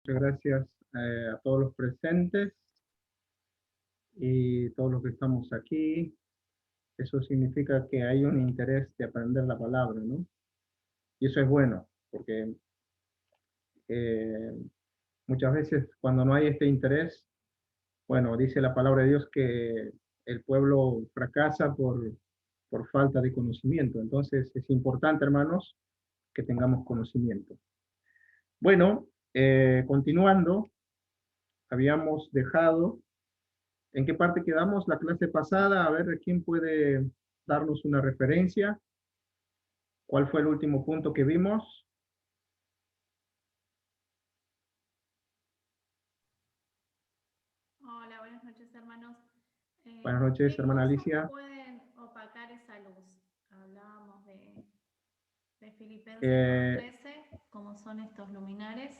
Muchas gracias a todos los presentes y todos los que estamos aquí. Eso significa que hay un interés de aprender la palabra, ¿no? Y eso es bueno, porque eh, muchas veces cuando no hay este interés, bueno, dice la palabra de Dios que el pueblo fracasa por falta de conocimiento. Entonces es importante, hermanos, que tengamos conocimiento. Bueno, continuando, habíamos dejado. ¿En qué parte quedamos la clase pasada? A ver, ¿quién puede darnos una referencia? ¿Cuál fue el último punto que vimos? Hola, buenas noches, hermanos. Buenas noches, ¿Qué hermana cosas Alicia. pueden opacar esa luz? Hablábamos de Filipenses Eh, 2:13, cómo son estos luminares.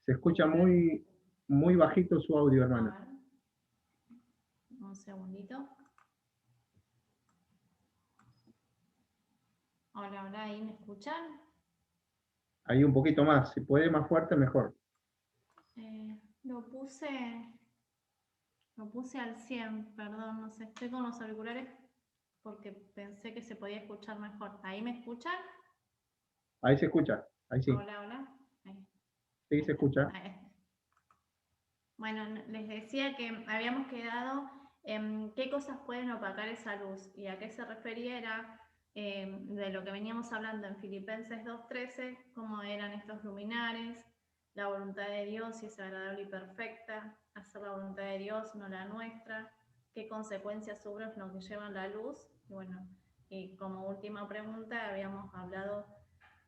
Se escucha muy, muy bajito su audio, A hermana. ver, un segundito. Hola, hola, ¿ahí me escuchan? Ahí un poquito más. Si puede más fuerte, mejor. Eh, lo puse, lo puse al 100, perdón, no sé, estoy con los auriculares porque pensé que se podía escuchar mejor. ¿Ahí me escuchan? Ahí se escucha. Ahí sí. Hola, hola. Ahí, Sí, ahí se está. escucha. Ahí está. Bueno, les decía que habíamos quedado en qué cosas pueden opacar esa luz y a qué se refería era de lo que veníamos hablando en Filipenses 2:13, cómo eran estos luminares, la voluntad de Dios si es agradable y perfecta, hacer la voluntad de Dios, no la nuestra, qué consecuencias sobre lo que llevan la luz. Y bueno, y como última pregunta habíamos hablado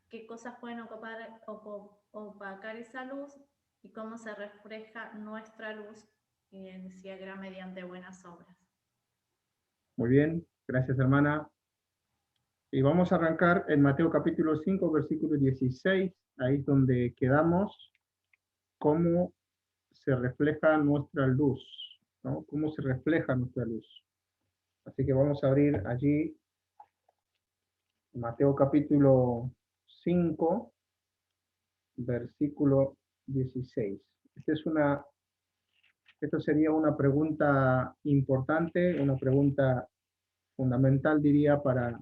qué cosas pueden opacar esa luz y cómo se refleja nuestra luz, y decía que era mediante buenas obras. Muy bien. Gracias, hermana. Y vamos a arrancar en Mateo capítulo 5, versículo 16. Ahí es donde quedamos. Cómo se refleja nuestra luz, ¿no? Cómo se refleja nuestra luz. Así que vamos a abrir allí Mateo capítulo 5, versículo 16. Esta sería una pregunta importante, una pregunta fundamental, diría, para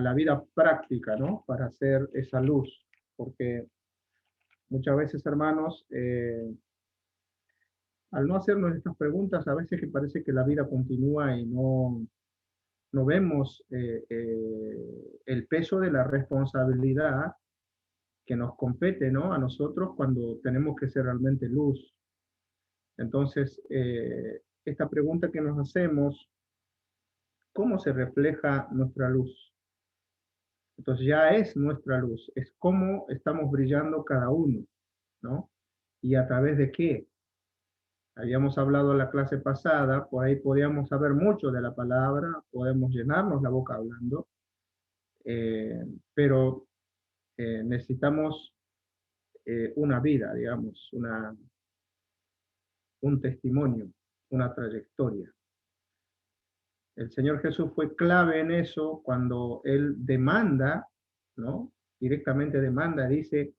la vida práctica, ¿no? Para hacer esa luz. Porque muchas veces, hermanos, al no hacernos estas preguntas, a veces que parece que la vida continúa y no vemos el peso de la responsabilidad que nos compete, ¿no? A nosotros cuando tenemos que ser realmente luz. Entonces, esta pregunta que nos hacemos, ¿cómo se refleja nuestra luz? Entonces ya es nuestra luz, es cómo estamos brillando cada uno, ¿no? ¿Y a través de qué? Habíamos hablado en la clase pasada, por ahí podíamos saber mucho de la palabra, podemos llenarnos la boca hablando, pero necesitamos una vida, digamos, un testimonio, una trayectoria. El Señor Jesús fue clave en eso cuando Él demanda, ¿no? Directamente demanda, dice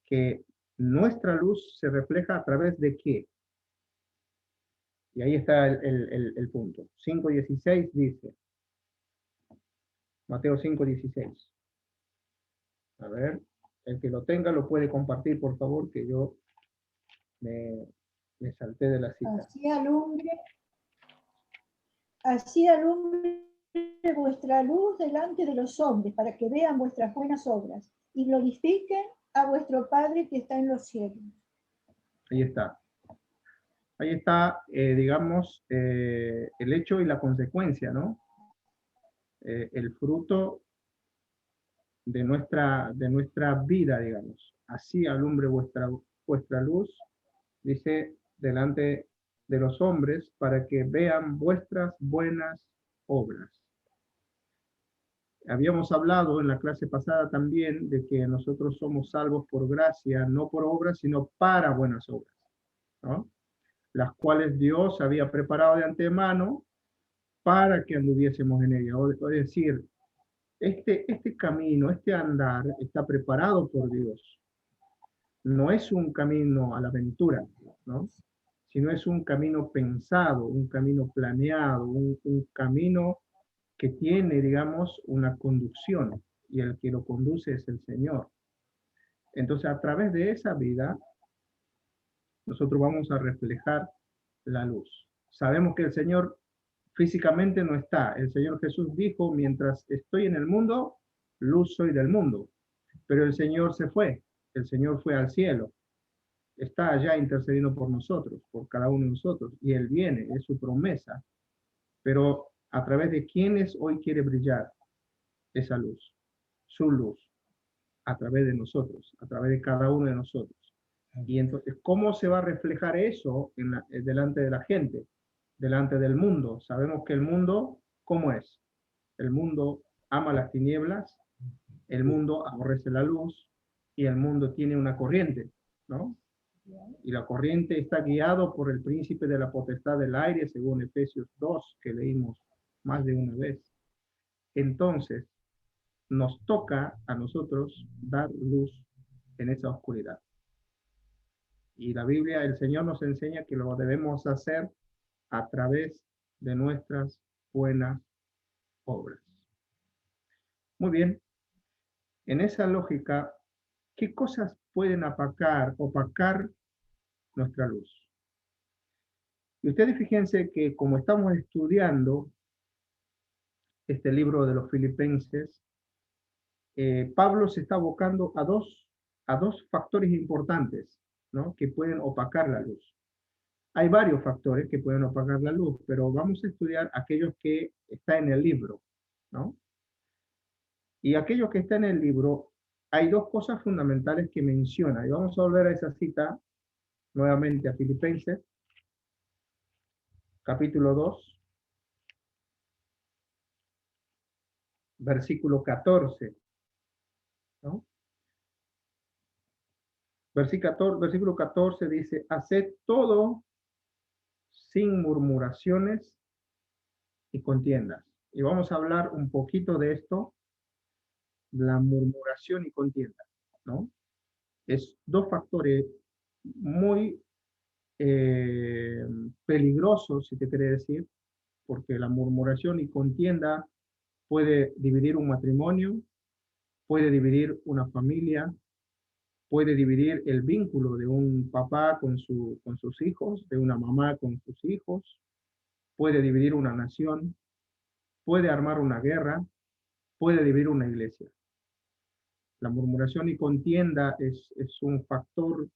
que nuestra luz se refleja a través de qué. Y ahí está el punto. 5:16 dice, Mateo 5:16. A ver, el que lo tenga lo puede compartir, por favor, que yo me, me salté de la cita. Así alumbre vuestra luz delante de los hombres, para que vean vuestras buenas obras y glorifiquen a vuestro Padre que está en los cielos. Ahí está. Ahí está, digamos, el hecho y la consecuencia, ¿no? El fruto de nuestra vida, digamos. Así alumbre vuestra luz, dice, delante de los hombres, para que vean vuestras buenas obras. Habíamos hablado en la clase pasada también de que nosotros somos salvos por gracia, no por obras, sino para buenas obras, ¿no? Las cuales Dios había preparado de antemano para que anduviésemos en ella. Es decir, este camino, este andar está preparado por Dios. No es un camino a la aventura, ¿no? Sino es un camino pensado, un camino planeado, un camino que tiene, digamos, una conducción, y el que lo conduce es el Señor. Entonces, a través de esa vida, nosotros vamos a reflejar la luz. Sabemos que el Señor físicamente no está. El Señor Jesús dijo, mientras estoy en el mundo, luz soy del mundo. Pero el Señor se fue. El Señor fue al cielo. Está allá intercediendo por nosotros, por cada uno de nosotros. Y Él viene, es su promesa. Pero a través de quienes hoy quiere brillar esa luz, su luz, a través de nosotros, a través de cada uno de nosotros. Y entonces, ¿cómo se va a reflejar eso delante de la gente, delante del mundo? Sabemos que el mundo, ¿cómo es? El mundo ama las tinieblas, el mundo aborrece la luz, y el mundo tiene una corriente, ¿no? Y la corriente está guiado por el príncipe de la potestad del aire, según Efesios 2, que leímos más de una vez. Entonces, nos toca a nosotros dar luz en esa oscuridad. Y la Biblia, el Señor nos enseña que lo debemos hacer a través de nuestras buenas obras. Muy bien, en esa lógica, ¿qué cosas pueden opacar nuestra luz? Y ustedes fíjense que como estamos estudiando este libro de los Filipenses, Pablo se está abocando a dos factores importantes, ¿no? Que pueden opacar la luz. Hay varios factores que pueden opacar la luz, pero vamos a estudiar aquellos que están en el libro, ¿no? Y aquellos que están en el libro, hay dos cosas fundamentales que menciona. Y vamos a volver a esa cita nuevamente a Filipenses, capítulo 2, versículo 14, ¿no? Versículo 14 dice, haced todo sin murmuraciones y contiendas. Y vamos a hablar un poquito de esto, la murmuración y contienda, ¿no? Es dos factores muy peligrosos, si te quiere decir, porque la murmuración y contienda puede dividir un matrimonio, puede dividir una familia, puede dividir el vínculo de un papá con sus hijos, de una mamá con sus hijos, puede dividir una nación, puede armar una guerra, puede dividir una iglesia. La murmuración y contienda es un factor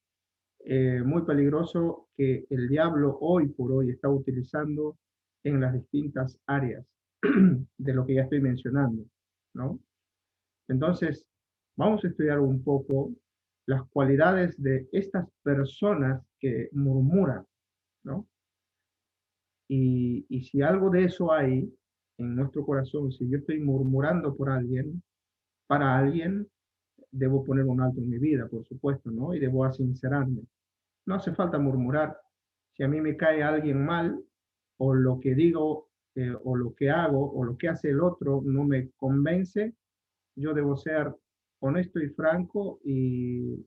muy peligroso que el diablo hoy por hoy está utilizando en las distintas áreas de lo que ya estoy mencionando, ¿no? Entonces, vamos a estudiar un poco las cualidades de estas personas que murmuran, ¿no? Y si algo de eso hay en nuestro corazón, si yo estoy murmurando por alguien, para alguien, debo poner un alto en mi vida, por supuesto, ¿no? Y debo sincerarme. No hace falta murmurar. Si a mí me cae alguien mal, o lo que digo, o lo que hago, o lo que hace el otro no me convence, yo debo ser honesto y franco y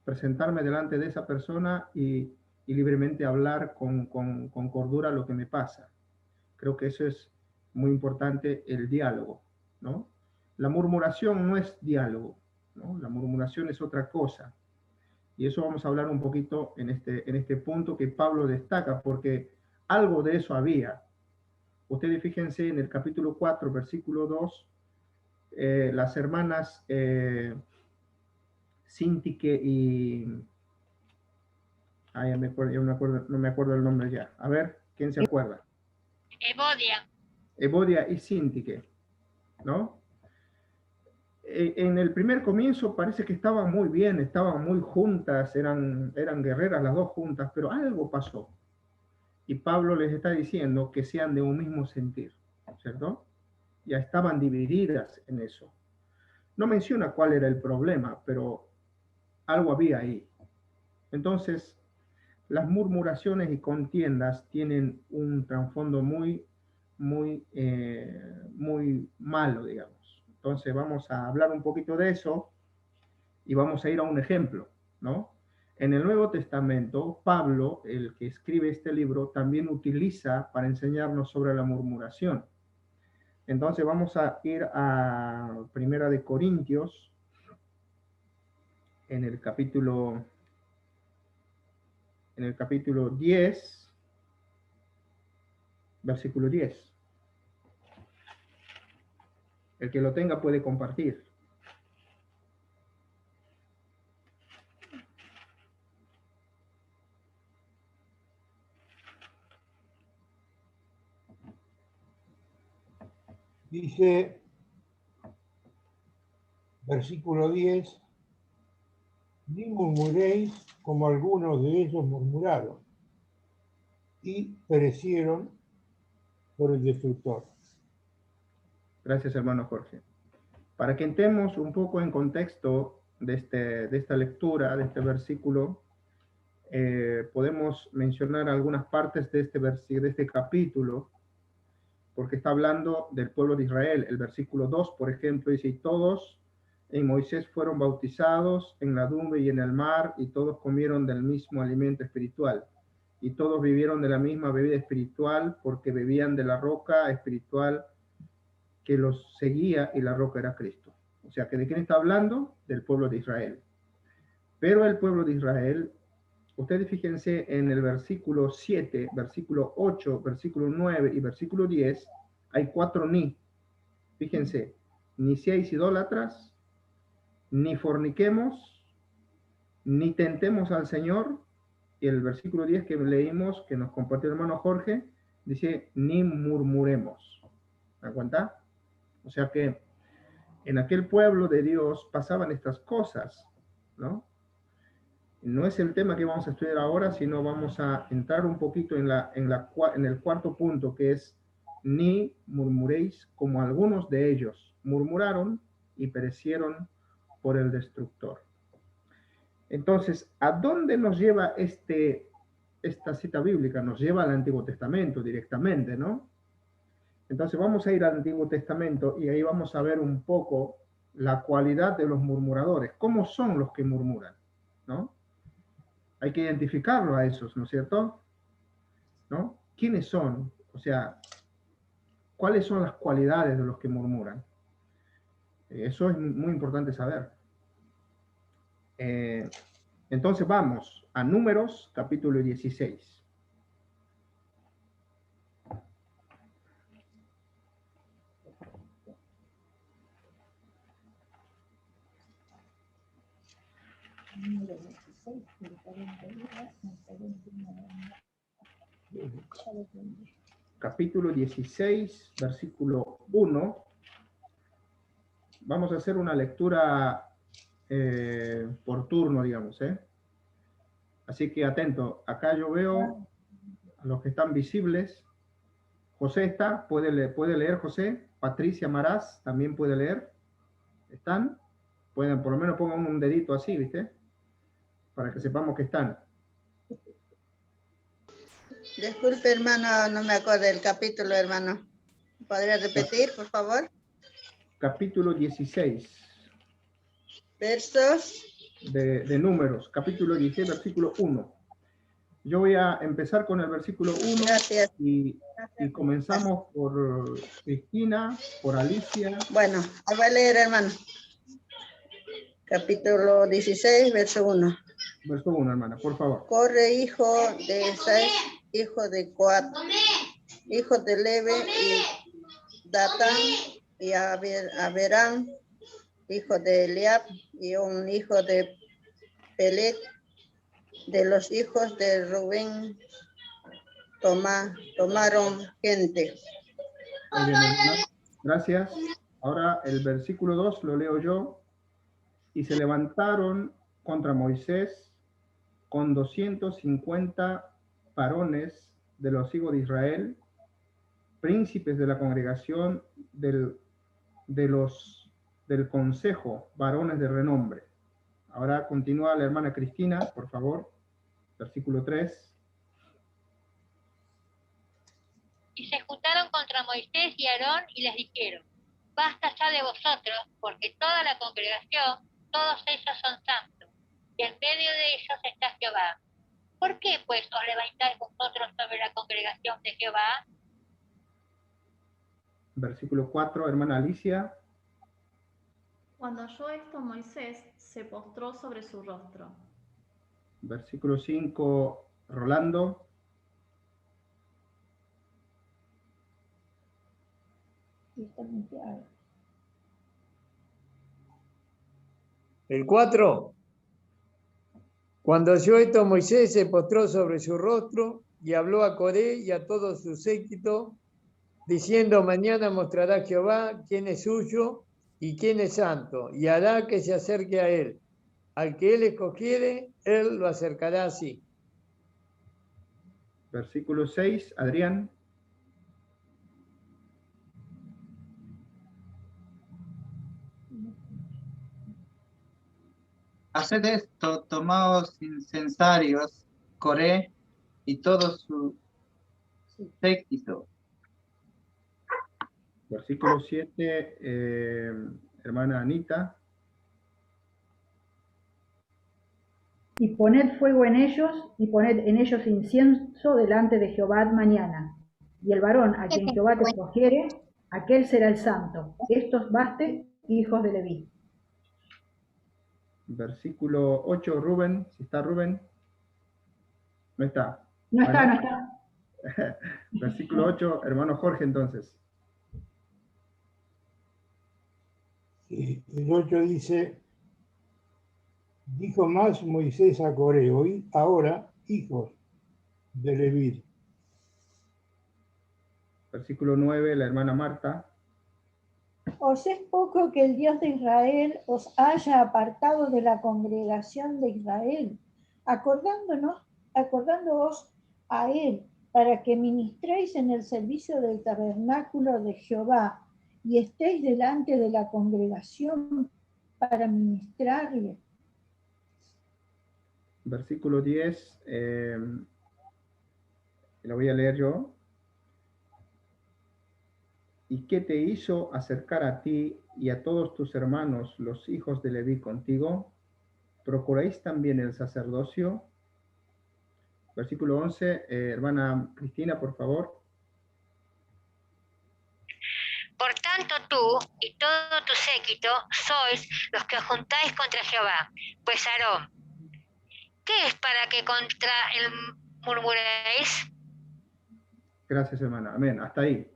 presentarme delante de esa persona y libremente hablar con cordura lo que me pasa. Creo que eso es muy importante, el diálogo, ¿no? La murmuración no es diálogo, ¿no? La murmuración es otra cosa. Y eso vamos a hablar un poquito en este punto que Pablo destaca, porque algo de eso había. Ustedes fíjense en el capítulo 4, versículo 2, las hermanas Sintique y... ya no me acuerdo el nombre ya. A ver, ¿quién se acuerda? Evodia y Sintique, ¿no? En el primer comienzo parece que estaban muy bien, estaban muy juntas, eran guerreras las dos juntas, pero algo pasó. Y Pablo les está diciendo que sean de un mismo sentir, ¿cierto? Ya estaban divididas en eso. No menciona cuál era el problema, pero algo había ahí. Entonces, las murmuraciones y contiendas tienen un trasfondo muy malo, digamos. Entonces vamos a hablar un poquito de eso y vamos a ir a un ejemplo, ¿no? En el Nuevo Testamento, Pablo, el que escribe este libro, también utiliza para enseñarnos sobre la murmuración. Entonces vamos a ir a Primera de Corintios, en el capítulo 10, versículo 10. El que lo tenga puede compartir. Dice, versículo 10, ni murmuréis como algunos de ellos murmuraron y perecieron por el destructor. Gracias, hermano Jorge. Para que entremos un poco en contexto de esta lectura, de este versículo, podemos mencionar algunas partes de este capítulo, porque está hablando del pueblo de Israel. El versículo 2, por ejemplo, dice, y todos en Moisés fueron bautizados en la nube y en el mar, y todos comieron del mismo alimento espiritual, y todos vivieron de la misma bebida espiritual, porque bebían de la roca espiritual que los seguía, y la roca era Cristo. O sea, que ¿de quién está hablando? Del pueblo de Israel. Pero el pueblo de Israel, ustedes fíjense en el versículo 7, versículo 8, versículo 9 y versículo 10, hay 4 ni. Fíjense, ni seáis idólatras, ni forniquemos, ni tentemos al Señor. Y el versículo 10 que leímos, que nos compartió el hermano Jorge, dice, ni murmuremos. ¿Me dan cuenta? O sea que en aquel pueblo de Dios pasaban estas cosas, ¿no? No es el tema que vamos a estudiar ahora, sino vamos a entrar un poquito en el cuarto punto, que es, ni murmuréis como algunos de ellos murmuraron y perecieron por el destructor. Entonces, ¿a dónde nos lleva esta cita bíblica? Nos lleva al Antiguo Testamento directamente, ¿no? Entonces vamos a ir al Antiguo Testamento y ahí vamos a ver un poco la cualidad de los murmuradores. ¿Cómo son los que murmuran? ¿No? Hay que identificarlo a esos, ¿no es cierto? ¿No? ¿Quiénes son? O sea, ¿cuáles son las cualidades de los que murmuran? Eso es muy importante saber. Entonces vamos a Números, capítulo 16. Número 16, del 41 al 49. Ya lo tengo. Capítulo 16, versículo 1. Vamos a hacer una lectura por turno, digamos, ¿eh? Así que atento, acá yo veo a los que están visibles. José está, puede leer José. Patricia Maraz también puede leer. ¿Están? Pueden, por lo menos pongan un dedito así, ¿viste? Para que sepamos que están. Disculpe, hermano, no me acuerdo del capítulo, hermano. ¿Podría repetir, por favor? Capítulo 16 Versos. de Números, capítulo 16, versículo 1. Yo voy a empezar con el versículo 1 Gracias. y comenzamos por Cristina, por Alicia. Bueno, voy a leer, hermano. Capítulo 16, verso 1. Verso 1, hermana, por favor. Corre, hijo de Esai, hijo de Coat, hijo de Leve, y Datán, y Aberán, hijo de Eliab, y un hijo de Pelet, de los hijos de Rubén, tomaron gente. Muy bien, hermana. Gracias. Ahora el versículo 2 lo leo yo. Y se levantaron contra Moisés con 250 varones de los hijos de Israel, príncipes de la congregación del consejo, varones de renombre. Ahora continúa la hermana Cristina, por favor, versículo 3. Y se juntaron contra Moisés y Aarón y les dijeron, basta ya de vosotros, porque toda la congregación, todos ellos son santos, y en medio de ellos está Jehová. ¿Por qué, pues, os levantáis vosotros sobre la congregación de Jehová? Versículo 4, hermana Alicia. Cuando oyó esto, Moisés se postró sobre su rostro. Versículo 5, Rolando. Y está muy claro. El 4. Cuando oyó esto, Moisés se postró sobre su rostro y habló a Coré y a todo su séquito, diciendo: mañana mostrará Jehová quién es suyo y quién es santo, y hará que se acerque a él. Al que él escogiere, él lo acercará así. Versículo 6, Adrián. Haced esto, tomaos incensarios, Coré y todo su séquito. Versículo 7, hermana Anita. Y poned fuego en ellos, y poned en ellos incienso delante de Jehová mañana. Y el varón a quien Jehová te escogiere, aquel será el santo. Estos baste, hijos de Leví. Versículo 8, Rubén. Si está Rubén. No está. No está, Bueno. no está. Versículo 8, hermano Jorge, entonces. El 8 dice: dijo más Moisés a Coré: oíd ahora, hijos de Leví. Versículo 9, la hermana Marta. ¿Os es poco que el Dios de Israel os haya apartado de la congregación de Israel, acordándoos a él, para que ministréis en el servicio del tabernáculo de Jehová y estéis delante de la congregación para ministrarle? Versículo 10, lo voy a leer yo. ¿Y qué te hizo acercar a ti y a todos tus hermanos, los hijos de Leví, contigo? ¿Procuráis también el sacerdocio? Versículo 11, hermana Cristina, por favor. Por tanto tú y todo tu séquito sois los que os juntáis contra Jehová. Pues Aarón, ¿qué es para que contra él murmuréis? Gracias, hermana. Amén. Hasta ahí.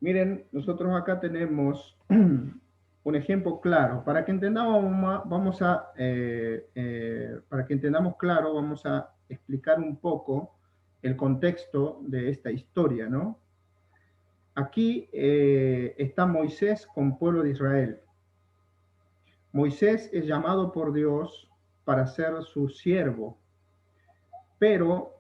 Miren, nosotros acá tenemos un ejemplo claro. Para que entendamos, para que entendamos claro, vamos a explicar un poco el contexto de esta historia, ¿no? Aquí está Moisés con pueblo de Israel. Moisés es llamado por Dios para ser su siervo, pero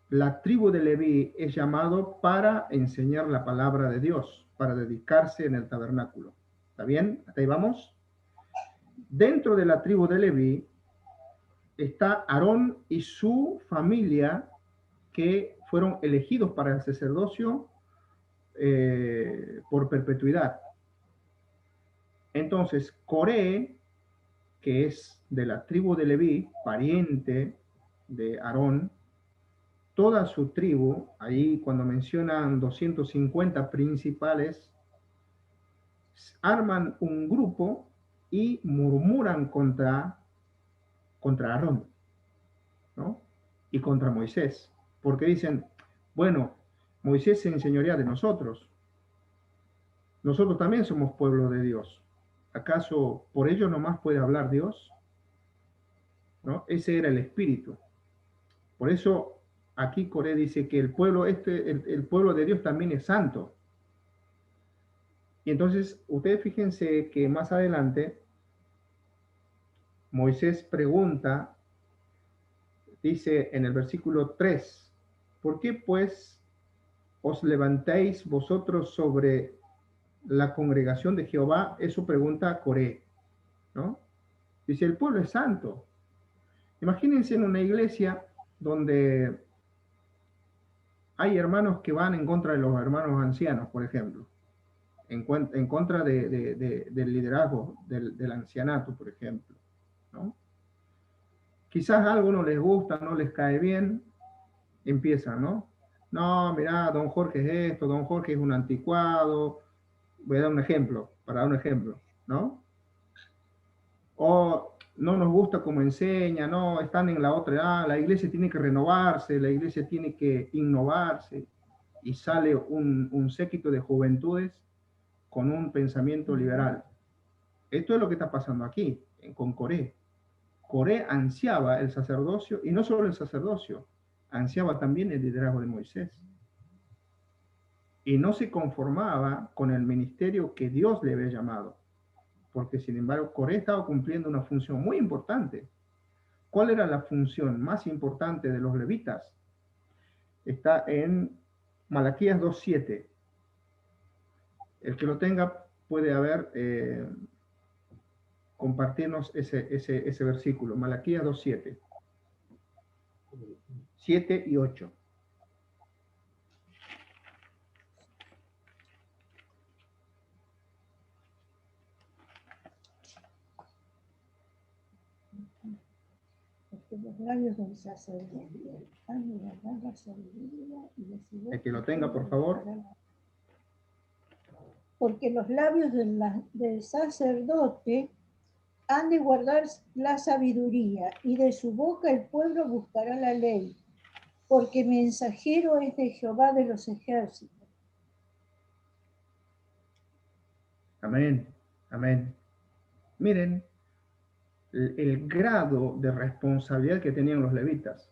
la tribu de Leví es llamado para enseñar la palabra de Dios, para dedicarse en el tabernáculo. ¿Está bien? ¿Hasta ahí vamos? Dentro de la tribu de Leví está Aarón y su familia, que fueron elegidos para el sacerdocio por perpetuidad. Entonces, Coré, que es de la tribu de Leví, pariente de Aarón, toda su tribu, ahí cuando mencionan 250 principales, arman un grupo y murmuran contra Aarón, ¿no? Y contra Moisés, porque dicen, bueno, Moisés se enseñorea de nosotros. Nosotros también somos pueblo de Dios. ¿Acaso por ello nomás puede hablar Dios? ¿No? Ese era el espíritu. Por eso aquí Coré dice que el pueblo de Dios también es santo. Y entonces, ustedes fíjense que más adelante, Moisés pregunta, dice en el versículo 3, ¿por qué pues os levantáis vosotros sobre la congregación de Jehová? Eso pregunta Coré, ¿no? Dice, el pueblo es santo. Imagínense en una iglesia donde hay hermanos que van en contra de los hermanos ancianos, por ejemplo. en contra del liderazgo, del ancianato, por ejemplo, ¿no? Quizás algo no les gusta, no les cae bien, empiezan, ¿no? No, mira, don Jorge es esto, don Jorge es un anticuado. Voy a dar un ejemplo, para dar un ejemplo, ¿no? O no nos gusta cómo enseña, no, están en la otra edad, la iglesia tiene que renovarse, la iglesia tiene que innovarse, y sale un séquito de juventudes con un pensamiento liberal. Esto es lo que está pasando aquí, con Coré. Coré ansiaba el sacerdocio, y no solo el sacerdocio, ansiaba también el liderazgo de Moisés. Y no se conformaba con el ministerio que Dios le había llamado, porque sin embargo Coré estaba cumpliendo una función muy importante. ¿Cuál era la función más importante de los levitas? Está en Malaquías 2:7. El que lo tenga puede compartirnos ese versículo, Malaquías 2:7. 7 y 8. Porque los labios del sacerdote han de guardar la sabiduría y de su boca. El que lo tenga, por favor. Porque los labios del sacerdote han de guardar la sabiduría, y de su boca el pueblo buscará la ley, porque mensajero es de Jehová de los ejércitos. Amén, amén. Miren el grado de responsabilidad que tenían los levitas.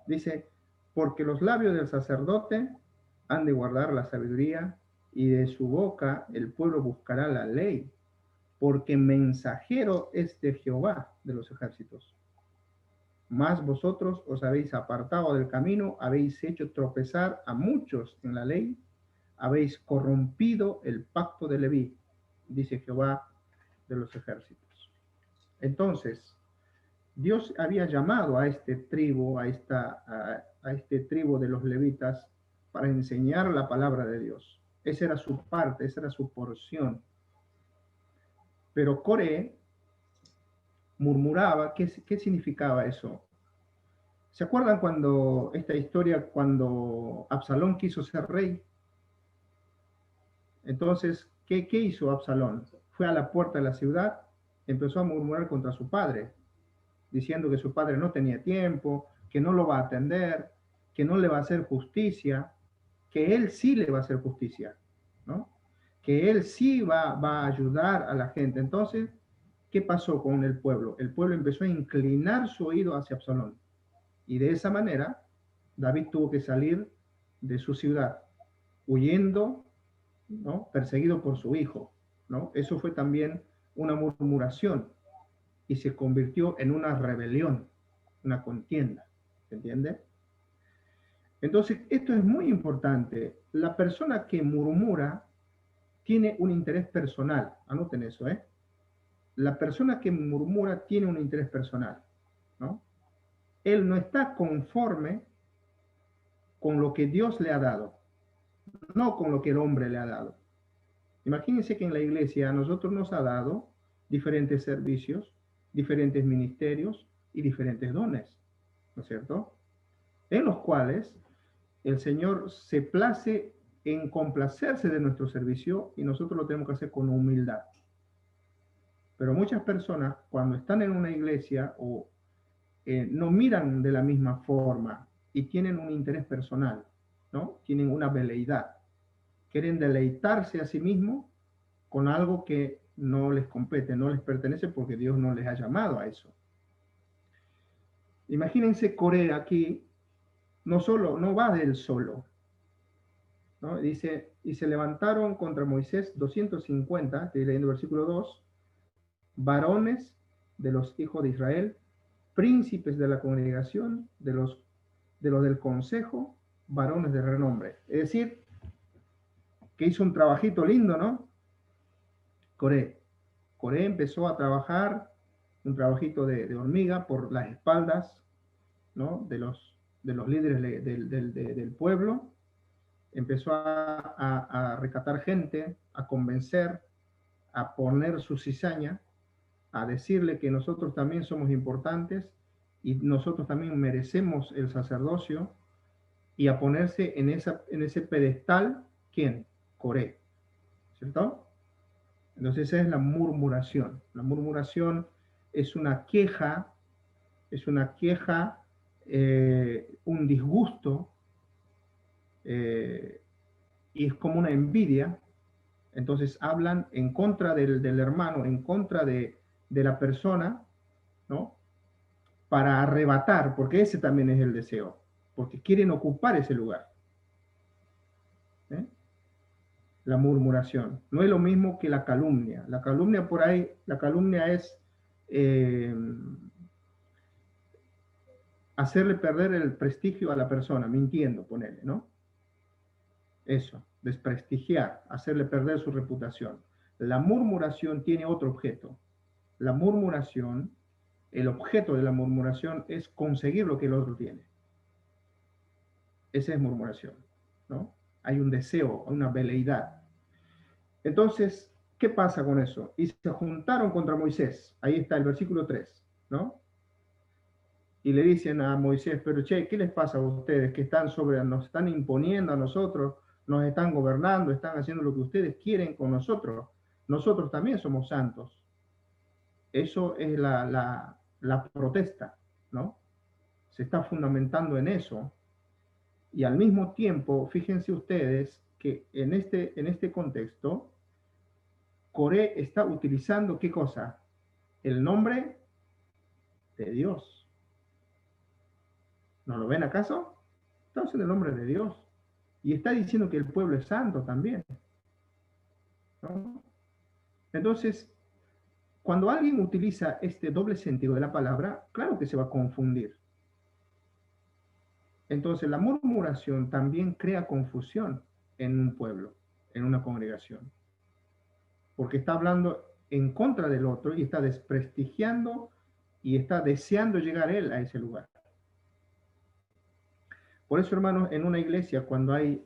Dice, porque los labios del sacerdote han de guardar la sabiduría, y de su boca el pueblo buscará la ley, porque mensajero es de Jehová de los ejércitos. Mas vosotros os habéis apartado del camino, habéis hecho tropezar a muchos en la ley, habéis corrompido el pacto de Leví, dice Jehová de los ejércitos. Entonces, Dios había llamado a este tribu, a este tribu de los levitas, para enseñar la palabra de Dios. Esa era su parte, esa era su porción. Pero Coré murmuraba. ¿Qué significaba eso? ¿Se acuerdan esta historia cuando Absalón quiso ser rey? Entonces, ¿qué hizo Absalón? Fue a la puerta de la ciudad, empezó a murmurar contra su padre, diciendo que su padre no tenía tiempo, que no lo va a atender, que no le va a hacer justicia, que él sí le va a hacer justicia, ¿no? Que él sí va a ayudar a la gente. Entonces, ¿qué pasó con el pueblo? El pueblo empezó a inclinar su oído hacia Absalón. Y de esa manera, David tuvo que salir de su ciudad, huyendo, ¿no? Perseguido por su hijo, ¿no? Eso fue también una murmuración, y se convirtió en una rebelión, una contienda, ¿se entiende? Entonces, esto es muy importante. La persona que murmura tiene un interés personal. Anoten eso, ¿eh? La persona que murmura tiene un interés personal, ¿no? Él no está conforme con lo que Dios le ha dado, no con lo que el hombre le ha dado. Imagínense que en la iglesia a nosotros nos ha dado diferentes servicios, diferentes ministerios y diferentes dones, ¿no es cierto? En los cuales el Señor se place en complacerse de nuestro servicio, y nosotros lo tenemos que hacer con humildad. Pero muchas personas, cuando están en una iglesia, no miran de la misma forma y tienen un interés personal, ¿no? Tienen una veleidad. Quieren deleitarse a sí mismos con algo que no les compete, no les pertenece, porque Dios no les ha llamado a eso. Imagínense Coré aquí. No va del solo, ¿no? Dice, y se levantaron contra Moisés 250, estoy leyendo el versículo 2, varones de los hijos de Israel, príncipes de la congregación, de los del consejo, varones de renombre. Es decir, que hizo un trabajito lindo, ¿no? Coré empezó a trabajar un trabajito de hormiga por las espaldas, ¿no? de los líderes del pueblo, empezó a recatar gente, a convencer, a poner su cizaña, a decirle que nosotros también somos importantes y nosotros también merecemos el sacerdocio, y a ponerse en ese pedestal, ¿quién? Coré, ¿cierto? Entonces esa es la murmuración. La murmuración es una queja, un disgusto, y es como una envidia. Entonces hablan en contra del hermano, en contra de la persona, ¿no? Para arrebatar, porque ese también es el deseo, porque quieren ocupar ese lugar. ¿Eh? La murmuración. No es lo mismo que la calumnia. La calumnia por ahí, la calumnia es hacerle perder el prestigio a la persona, mintiendo, ponele, ¿no? Eso, desprestigiar, hacerle perder su reputación. La murmuración tiene otro objeto. La murmuración, el objeto de la murmuración es conseguir lo que el otro tiene. Esa es murmuración, ¿no? Hay un deseo, una veleidad. Entonces, ¿qué pasa con eso? Y se juntaron contra Moisés. Ahí está el versículo 3, ¿no? Y le dicen a Moisés, pero che, ¿qué les pasa a ustedes que nos están imponiendo a nosotros, nos están gobernando, están haciendo lo que ustedes quieren con nosotros? Nosotros también somos santos. Eso es la protesta, ¿no? Se está fundamentando en eso. Y al mismo tiempo, fíjense ustedes que en este contexto, Coré está utilizando, ¿qué cosa? El nombre de Dios. ¿No lo ven acaso? Está usando el nombre de Dios. Y está diciendo que el pueblo es santo también, ¿no? Entonces, cuando alguien utiliza este doble sentido de la palabra, claro que se va a confundir. Entonces, la murmuración también crea confusión en un pueblo, en una congregación. Porque está hablando en contra del otro y está desprestigiando y está deseando llegar él a ese lugar. Por eso, hermanos, en una iglesia, cuando hay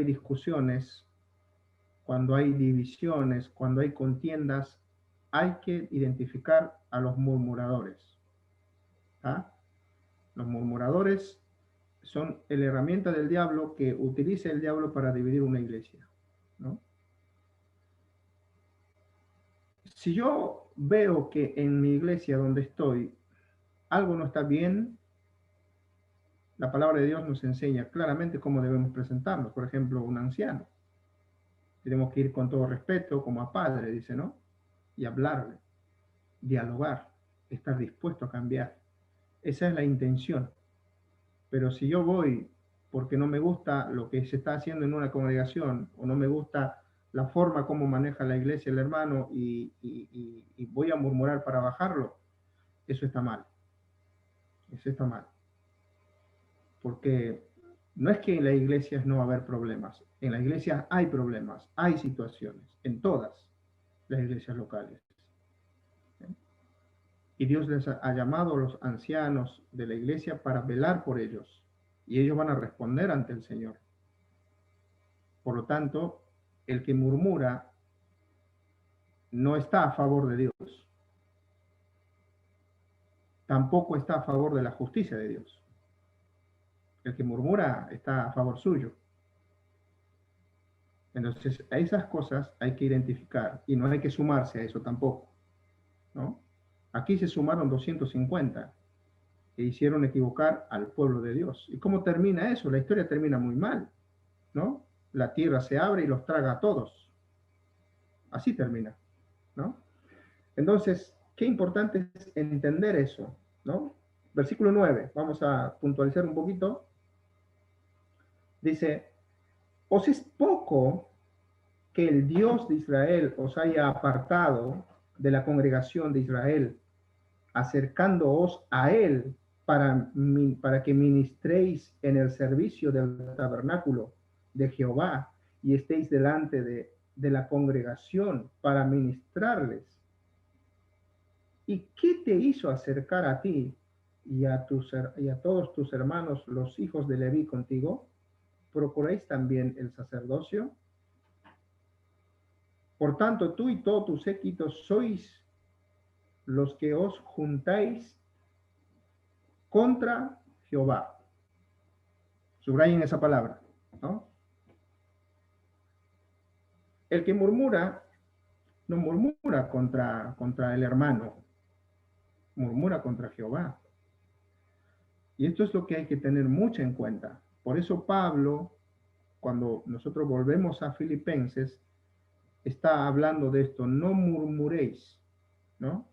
discusiones, cuando hay divisiones, cuando hay contiendas, hay que identificar a los murmuradores. ¿Ah? Los murmuradores son la herramienta del diablo que utiliza el diablo para dividir una iglesia, ¿no? Si yo veo que en mi iglesia donde estoy algo no está bien, la palabra de Dios nos enseña claramente cómo debemos presentarnos. Por ejemplo, un anciano. Tenemos que ir con todo respeto, como a padre, dice, ¿no? Y hablarle, dialogar, estar dispuesto a cambiar. Esa es la intención. Pero si yo voy porque no me gusta lo que se está haciendo en una congregación, o no me gusta la forma como maneja la iglesia el hermano, y voy a murmurar para bajarlo, eso está mal. Eso está mal. Porque no es que en las iglesias no va a haber problemas. En las iglesias hay problemas, hay situaciones, en todas las iglesias locales. Y Dios les ha llamado a los ancianos de la iglesia para velar por ellos. Y ellos van a responder ante el Señor. Por lo tanto, el que murmura no está a favor de Dios. Tampoco está a favor de la justicia de Dios. El que murmura está a favor suyo. Entonces, a esas cosas hay que identificar y no hay que sumarse a eso tampoco, ¿no? Aquí se sumaron 250 e hicieron equivocar al pueblo de Dios. ¿Y cómo termina eso? La historia termina muy mal, ¿no? La tierra se abre y los traga a todos. Así termina, ¿no? Entonces, qué importante es entender eso, ¿no? Versículo 9, vamos a puntualizar un poquito. Dice, ¿os es poco que el Dios de Israel os haya apartado de la congregación de Israel, acercándoos a él para que ministréis en el servicio del tabernáculo de Jehová y estéis delante de la congregación para ministrarles? ¿Y qué te hizo acercar a ti y a todos tus hermanos, los hijos de Leví, contigo? procuráis también el sacerdocio? Por tanto, tú y todo tu séquito sois los que os juntáis contra Jehová. Subrayen esa palabra, ¿no? El que murmura, no murmura contra el hermano, murmura contra Jehová. Y esto es lo que hay que tener mucho en cuenta. Por eso Pablo, cuando nosotros volvemos a Filipenses, está hablando de esto, no murmuréis, ¿no?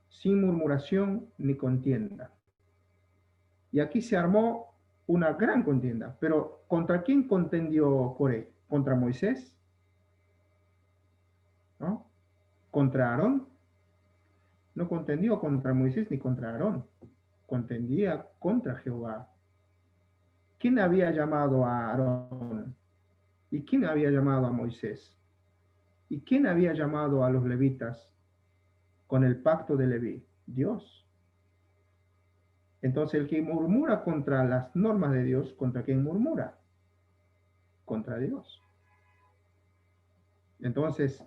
Sin murmuración ni contienda. Y aquí se armó una gran contienda, pero ¿contra quién contendió Coré? ¿Contra Moisés? ¿No? ¿Contra Aarón? No contendió contra Moisés ni contra Aarón, contendía contra Jehová. ¿Quién había llamado a Aarón? ¿Y quién había llamado a Moisés? ¿Y quién había llamado a los levitas con el pacto de Leví? Dios. Entonces el que murmura contra las normas de Dios, ¿contra quién murmura? Contra Dios. Entonces,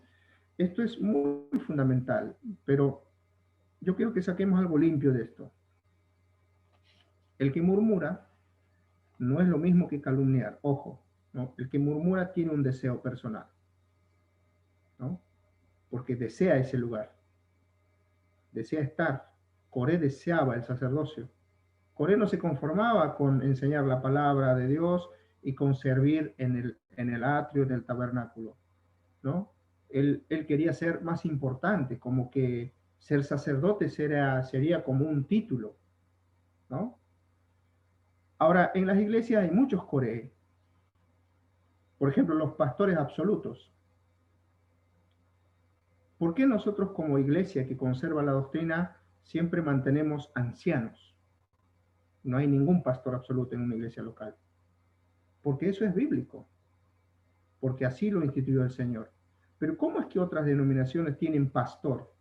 esto es muy fundamental, pero yo quiero que saquemos algo limpio de esto. El que murmura no es lo mismo que calumniar, ojo, ¿no? El que murmura tiene un deseo personal, ¿no? Porque desea ese lugar, desea estar. Coré deseaba el sacerdocio. Coré no se conformaba con enseñar la palabra de Dios y con servir en el atrio del tabernáculo, ¿no? Él quería ser más importante, como que ser sacerdote sería como un título, ¿no? Ahora, en las iglesias hay muchos Coré. Por ejemplo, los pastores absolutos. ¿Por qué nosotros como iglesia que conserva la doctrina siempre mantenemos ancianos? No hay ningún pastor absoluto en una iglesia local. Porque eso es bíblico. Porque así lo instituyó el Señor. Pero ¿cómo es que otras denominaciones tienen pastor?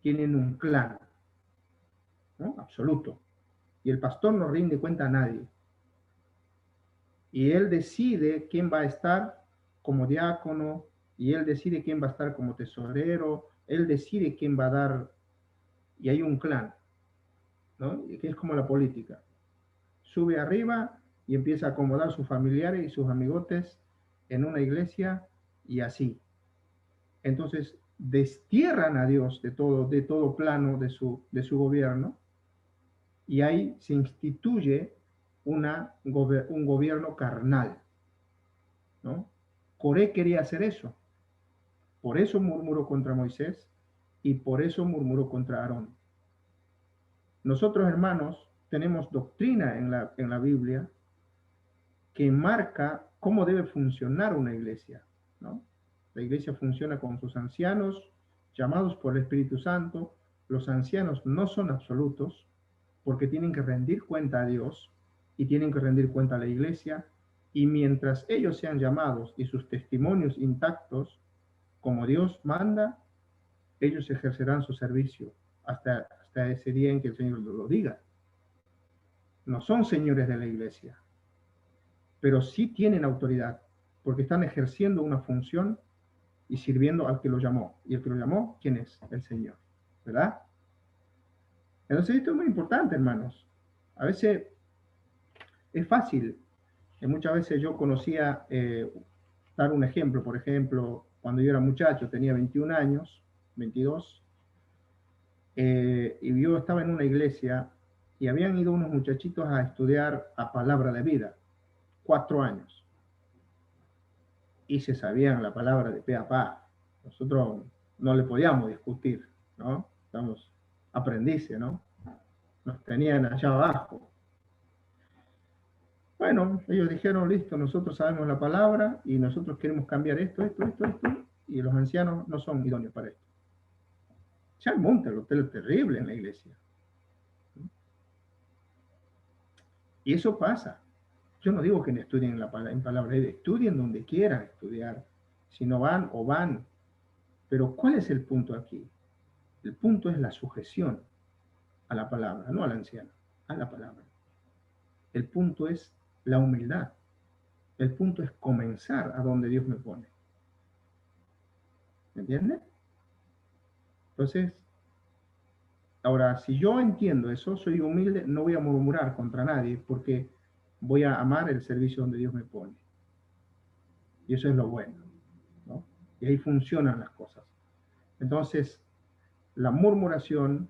Tienen un clan, ¿no? Absoluto. Y el pastor no rinde cuenta a nadie. Y él decide quién va a estar como diácono, y él decide quién va a estar como tesorero, él decide quién va a dar, y hay un clan, ¿no? Que es como la política. Sube arriba y empieza a acomodar sus familiares y sus amigotes en una iglesia y así. Entonces, destierran a Dios de todo plano de su gobierno, y ahí se instituye un gobierno carnal, ¿no? Coré quería hacer eso. Por eso murmuró contra Moisés y por eso murmuró contra Aarón. Nosotros, hermanos, tenemos doctrina en la Biblia que marca cómo debe funcionar una iglesia, ¿no? La iglesia funciona con sus ancianos, llamados por el Espíritu Santo. Los ancianos no son absolutos porque tienen que rendir cuenta a Dios y tienen que rendir cuenta a la iglesia. Y mientras ellos sean llamados y sus testimonios intactos, como Dios manda, ellos ejercerán su servicio hasta ese día en que el Señor lo diga. No son señores de la iglesia, pero sí tienen autoridad, porque están ejerciendo una función y sirviendo al que lo llamó. ¿Y el que lo llamó, quién es? El Señor, ¿verdad? Entonces esto es muy importante, hermanos. A veces es fácil. Muchas veces yo conocía, dar un ejemplo, por ejemplo, cuando yo era muchacho, tenía 21 años, 22, y yo estaba en una iglesia y habían ido unos muchachitos a estudiar a palabra de vida, 4 años. Y se sabían la palabra de pe a pa. Nosotros no le podíamos discutir, ¿no? Estamos aprendices, ¿no? Nos tenían allá abajo. Bueno, ellos dijeron, listo, nosotros sabemos la palabra y nosotros queremos cambiar esto, y los ancianos no son idóneos para esto. Ya monta el hotel terrible en la iglesia. Y eso pasa. Yo no digo que no estudien en palabra, estudien donde quieran estudiar. Si no van, o van. Pero ¿cuál es el punto aquí? El punto es la sujeción a la palabra, no al anciano, a la palabra. El punto es la humildad. El punto es comenzar a donde Dios me pone. ¿Me entiendes? Entonces, ahora, si yo entiendo eso, soy humilde, no voy a murmurar contra nadie, porque voy a amar el servicio donde Dios me pone. Y eso es lo bueno, ¿no? Y ahí funcionan las cosas. Entonces, la murmuración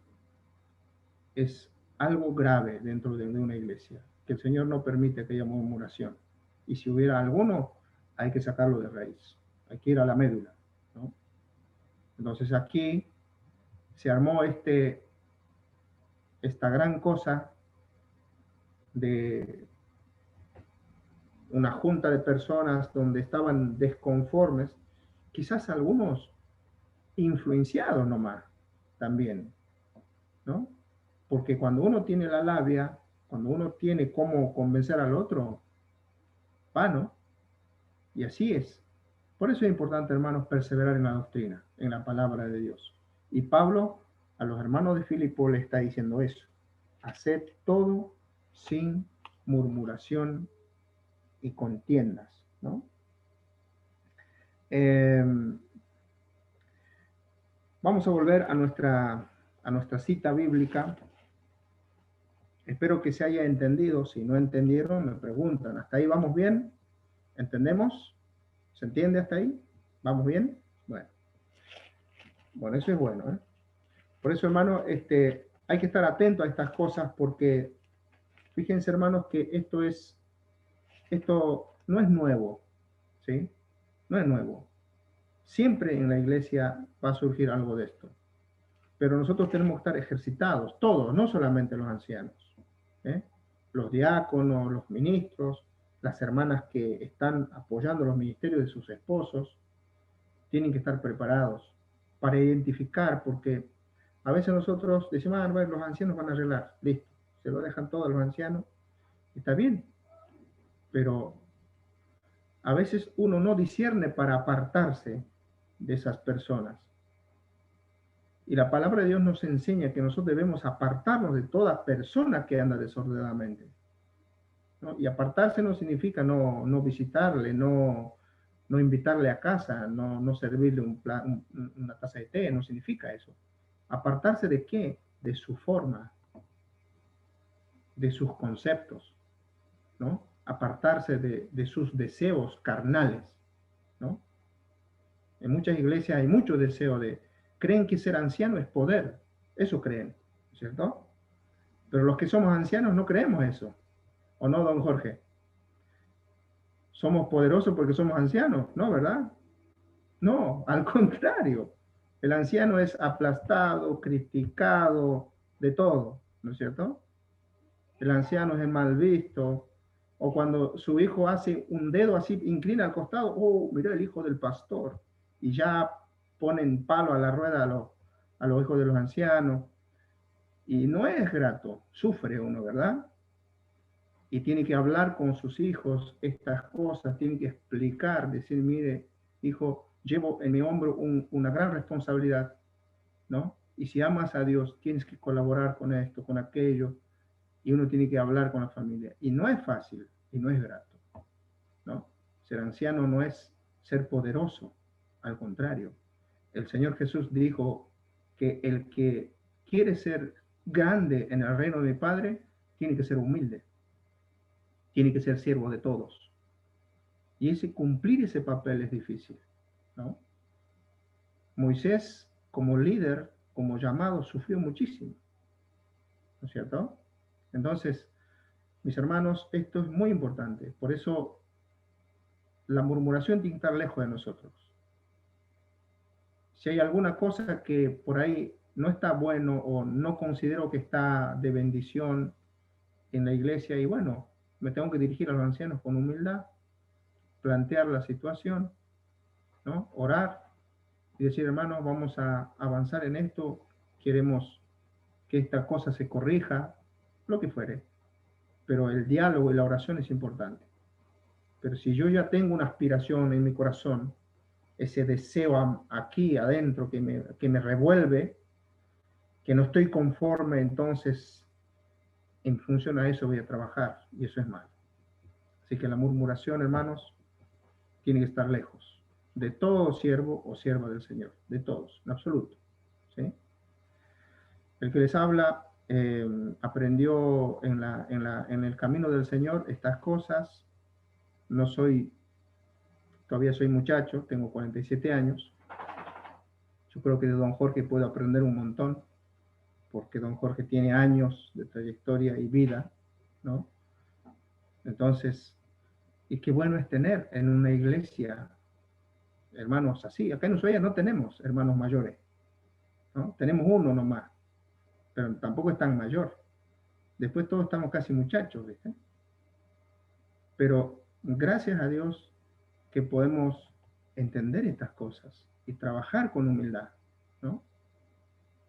es algo grave dentro de una iglesia, que el Señor no permite que haya murmuración. Y si hubiera alguno, hay que sacarlo de raíz, hay que ir a la médula, ¿no? Entonces aquí se armó esta gran cosa de una junta de personas donde estaban desconformes, quizás algunos influenciados nomás también, ¿no? Porque cuando uno tiene la labia, cuando uno tiene cómo convencer al otro, va, ¿no? Y así es. Por eso es importante, hermanos, perseverar en la doctrina, en la palabra de Dios. Y Pablo a los hermanos de Filipo le está diciendo eso. Haced todo sin murmuración y contiendas, ¿no? Vamos a volver a nuestra cita bíblica. Espero que se haya entendido. Si no entendieron, me preguntan. ¿Hasta ahí vamos bien? ¿Entendemos? ¿Se entiende hasta ahí? ¿Vamos bien? Bueno, eso es bueno, ¿eh? Por eso, hermano, hay que estar atento a estas cosas porque fíjense, hermanos, que esto no es nuevo, ¿sí? No es nuevo. Siempre en la iglesia va a surgir algo de esto. Pero nosotros tenemos que estar ejercitados, todos, no solamente los ancianos, ¿eh? Los diáconos, los ministros, las hermanas que están apoyando los ministerios de sus esposos, tienen que estar preparados para identificar, porque a veces nosotros decimos, los ancianos van a arreglar, listo, se lo dejan todo a los ancianos, está bien, pero a veces uno no discierne para apartarse de esas personas. Y la palabra de Dios nos enseña que nosotros debemos apartarnos de toda persona que anda desordenadamente, ¿no? Y apartarse no significa no visitarle, no invitarle a casa, no servirle una taza de té, no significa eso. ¿Apartarse de qué? De su forma, de sus conceptos, ¿no? Apartarse de sus deseos carnales, ¿no? En muchas iglesias hay mucho deseo creen que ser anciano es poder, eso creen, ¿cierto? Pero los que somos ancianos no creemos eso, ¿o no, don Jorge? ¿Somos poderosos porque somos ancianos? No, ¿verdad? No, al contrario. El anciano es aplastado, criticado, de todo, ¿no es cierto? El anciano es el mal visto, o cuando su hijo hace un dedo así, inclina al costado, oh, mira el hijo del pastor, y ya ponen palo a la rueda a los hijos de los ancianos, y no es grato, sufre uno, ¿verdad? Y tiene que hablar con sus hijos estas cosas, tiene que explicar, decir, mire, hijo, llevo en mi hombro una gran responsabilidad, ¿no? Y si amas a Dios, tienes que colaborar con esto, con aquello, y uno tiene que hablar con la familia. Y no es fácil, y no es grato, ¿no? Ser anciano no es ser poderoso, al contrario. El Señor Jesús dijo que el que quiere ser grande en el reino de mi Padre, tiene que ser humilde, tiene que ser siervo de todos. Y cumplir ese papel es difícil, ¿no? Moisés, como líder, como llamado, sufrió muchísimo, ¿no es cierto? Entonces, mis hermanos, esto es muy importante. Por eso, la murmuración tiene que estar lejos de nosotros. Si hay alguna cosa que por ahí no está bueno o no considero que está de bendición en la iglesia, y bueno, me tengo que dirigir a los ancianos con humildad, plantear la situación, ¿no? Orar y decir, hermanos, vamos a avanzar en esto, queremos que esta cosa se corrija, lo que fuere. Pero el diálogo y la oración es importante. Pero si yo ya tengo una aspiración en mi corazón, ese deseo aquí adentro que me revuelve, que no estoy conforme, entonces en función a eso voy a trabajar, y eso es malo. Así que la murmuración, hermanos, tiene que estar lejos de todo siervo o sierva del Señor, de todos, en absoluto. ¿Sí? El que les habla aprendió en el camino del Señor estas cosas. No soy, todavía soy muchacho, tengo 47 años. Yo creo que de don Jorge puedo aprender un montón, porque don Jorge tiene años de trayectoria y vida, ¿no? Entonces, y qué bueno es tener en una iglesia hermanos así. Acá en Ushuaia no tenemos hermanos mayores, ¿no? Tenemos uno nomás, pero tampoco es tan mayor. Después todos estamos casi muchachos, ¿viste? Pero gracias a Dios que podemos entender estas cosas y trabajar con humildad, ¿no?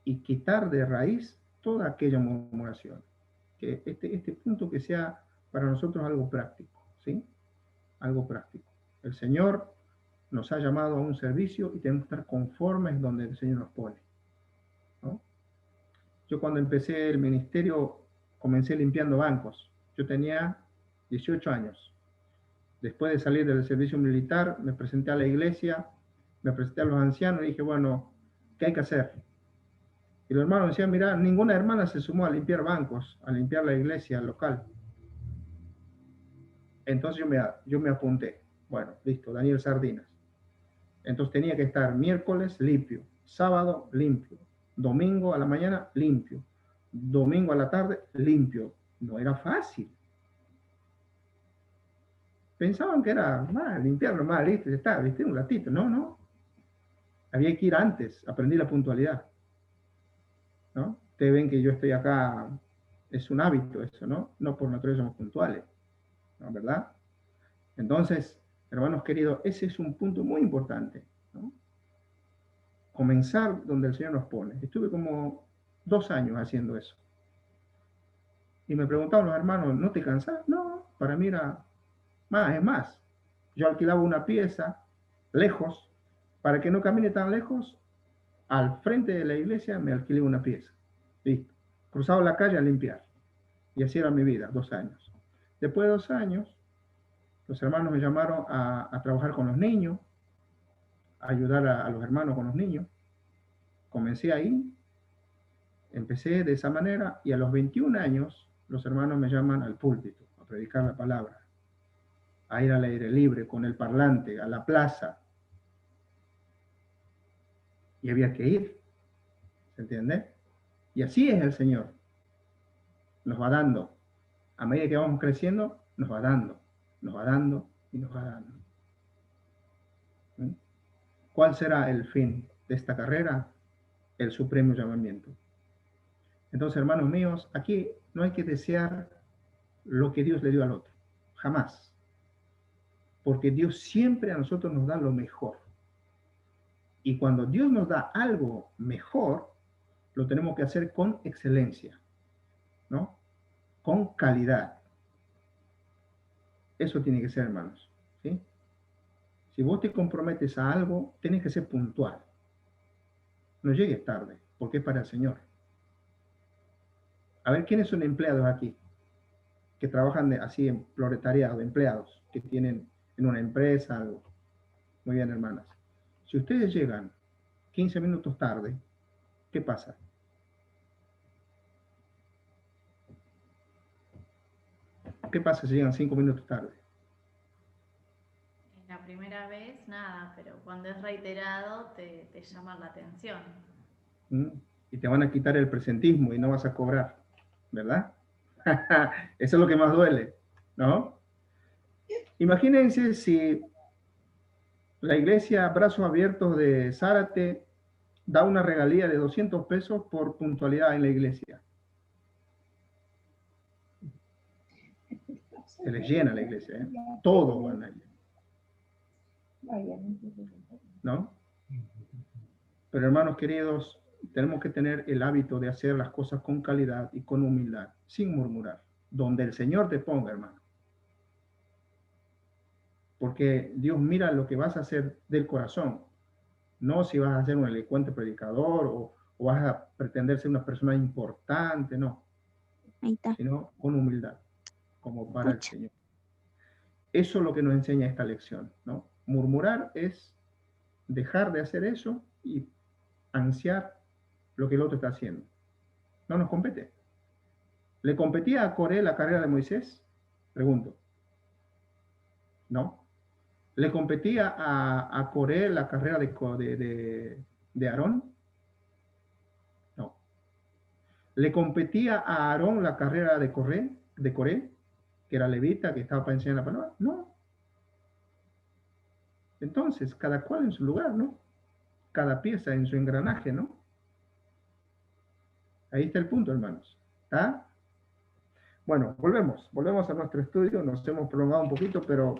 Y quitar de raíz toda aquella murmuración. Que este punto que sea para nosotros algo práctico, ¿sí? Algo práctico. El Señor nos ha llamado a un servicio y tenemos que estar conformes donde el Señor nos pone, ¿no? Yo cuando empecé el ministerio comencé limpiando bancos. Yo tenía 18 años. Después de salir del servicio militar, me presenté a la iglesia, me presenté a los ancianos y dije, bueno, ¿qué hay que hacer? Y los hermanos decían, mira, ninguna hermana se sumó a limpiar bancos, a limpiar la iglesia local. Entonces yo me apunté. Bueno, listo, Daniel Sardinas. Entonces tenía que estar miércoles limpio, sábado limpio, domingo a la mañana limpio, domingo a la tarde limpio. No era fácil. Pensaban que era limpiar nomás, listo, ya está, viste, un ratito. No, no. Había que ir antes, aprendí la puntualidad, ¿no? Ustedes ven que yo estoy acá, es un hábito eso, ¿no? No por naturaleza somos puntuales, ¿no? ¿Verdad? Entonces, hermanos queridos, ese es un punto muy importante, ¿no? Comenzar donde el Señor nos pone. Estuve como 2 años haciendo eso. Y me preguntaban los hermanos, ¿no te cansas? No, para mí era más, es más. Yo alquilaba una pieza lejos, para que no camine tan lejos, al frente de la iglesia me alquilé una pieza. Listo. Cruzaba la calle a limpiar. Y así era mi vida, 2 años. Después de 2 años, los hermanos me llamaron a trabajar con los niños, a ayudar a los hermanos con los niños. Comencé ahí, empecé de esa manera, y a los 21 años, los hermanos me llaman al púlpito, a predicar la palabra, a ir al aire libre, con el parlante, a la plaza. Y había que ir, ¿se entiende? Y así es el Señor. Nos va dando. A medida que vamos creciendo, nos va dando y nos va dando. ¿Mm? ¿Cuál será el fin de esta carrera? El supremo llamamiento. Entonces, hermanos míos, aquí no hay que desear lo que Dios le dio al otro. Jamás. Porque Dios siempre a nosotros nos da lo mejor. Y cuando Dios nos da algo mejor, lo tenemos que hacer con excelencia, ¿no? Con calidad. Eso tiene que ser, hermanos, ¿sí? Si vos te comprometes a algo, tienes que ser puntual. No llegues tarde, porque es para el Señor. A ver, ¿quiénes son empleados aquí? Que trabajan así en proletariado, empleados, que tienen en una empresa algo. Muy bien, hermanas. Si ustedes llegan 15 minutos tarde, ¿qué pasa? ¿Qué pasa si llegan 5 minutos tarde? La primera vez, nada, pero cuando es reiterado te llama la atención. Y te van a quitar el presentismo y no vas a cobrar, ¿verdad? Eso es lo que más duele, ¿no? Imagínense si la iglesia Brazos Abiertos de Zárate da una regalía de 200 pesos por puntualidad en la iglesia. Se les llena la iglesia, ¿eh? Todos van allí, ¿no? Pero hermanos queridos, tenemos que tener el hábito de hacer las cosas con calidad y con humildad, sin murmurar, donde el Señor te ponga, hermano. Porque Dios mira lo que vas a hacer del corazón, no si vas a ser un elocuente predicador o vas a pretender ser una persona importante, no. Sino con humildad, como para el Señor. eso es lo que nos enseña esta lección, ¿no? Murmurar es dejar de hacer eso y ansiar lo que el otro está haciendo. No nos compete. ¿Le competía a Coré la carrera de Moisés? Pregunto. ¿No? ¿Le competía a Coré la carrera de Aarón? No. ¿Le competía a Aarón la carrera de Coré, que era levita, que estaba para enseñar la palabra? No. Entonces, cada cual en su lugar, ¿no? Cada pieza en su engranaje, ¿no? Ahí está el punto, hermanos. ¿Está? Bueno, volvemos a nuestro estudio. Nos hemos prolongado un poquito, pero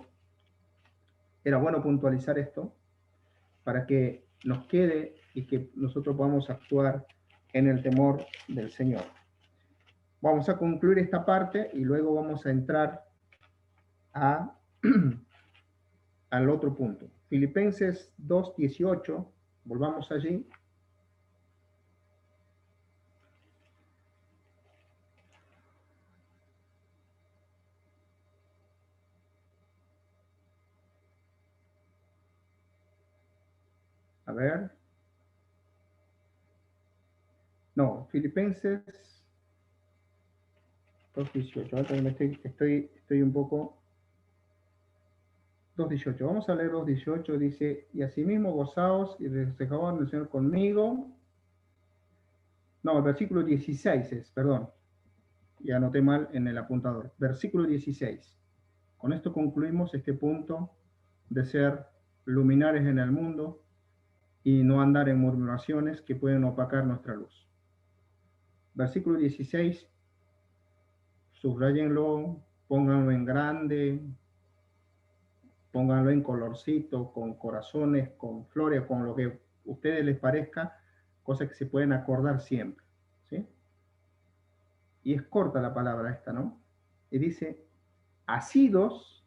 era bueno puntualizar esto para que nos quede y que nosotros podamos actuar en el temor del Señor. Vamos a concluir esta parte y luego vamos a entrar al otro punto. Filipenses 2:18, volvamos allí. A ver. No, Filipenses 2:18. Ahora estoy un poco... 2:18. Vamos a leer 2:18. Dice, y asimismo gozaos y regocijaos en el Señor conmigo. No, el versículo 16 es, perdón. Y anoté mal en el apuntador. Versículo 16. Con esto concluimos este punto de ser luminares en el mundo y no andar en murmuraciones que pueden opacar nuestra luz. Versículo 16, subrayenlo, pónganlo en grande, pónganlo en colorcito, con corazones, con flores, con lo que a ustedes les parezca, cosas que se pueden acordar siempre, ¿sí? Y es corta la palabra esta, ¿no? Y dice, asidos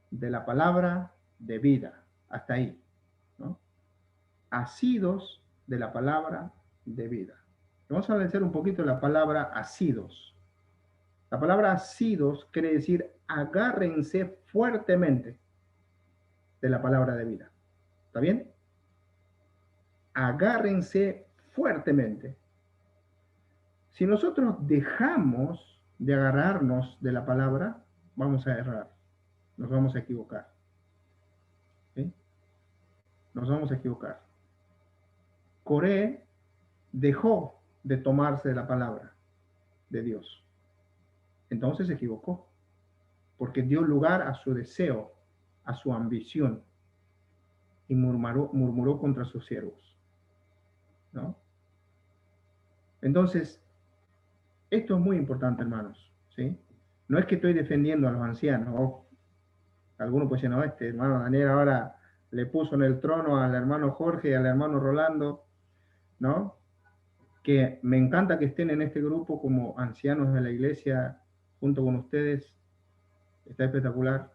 de la palabra de vida, hasta ahí, ¿no? Asidos de la palabra de vida. Vamos a analizar un poquito la palabra asidos. La palabra asidos quiere decir agárrense fuertemente de la palabra de vida. ¿Está bien? Agárrense fuertemente. Si nosotros dejamos de agarrarnos de la palabra, vamos a errar. Nos vamos a equivocar. ¿Sí? Nos vamos a equivocar. Coré dejó de tomarse de la palabra de Dios. Entonces se equivocó, porque dio lugar a su deseo, a su ambición, y murmuró contra sus siervos, ¿no? Entonces, esto es muy importante, hermanos, ¿sí? No es que estoy defendiendo a los ancianos, o algunos pueden decir, no, este hermano Daniel ahora le puso en el trono al hermano Jorge y al hermano Rolando, ¿no? Que me encanta que estén en este grupo como ancianos de la iglesia junto con ustedes, está espectacular,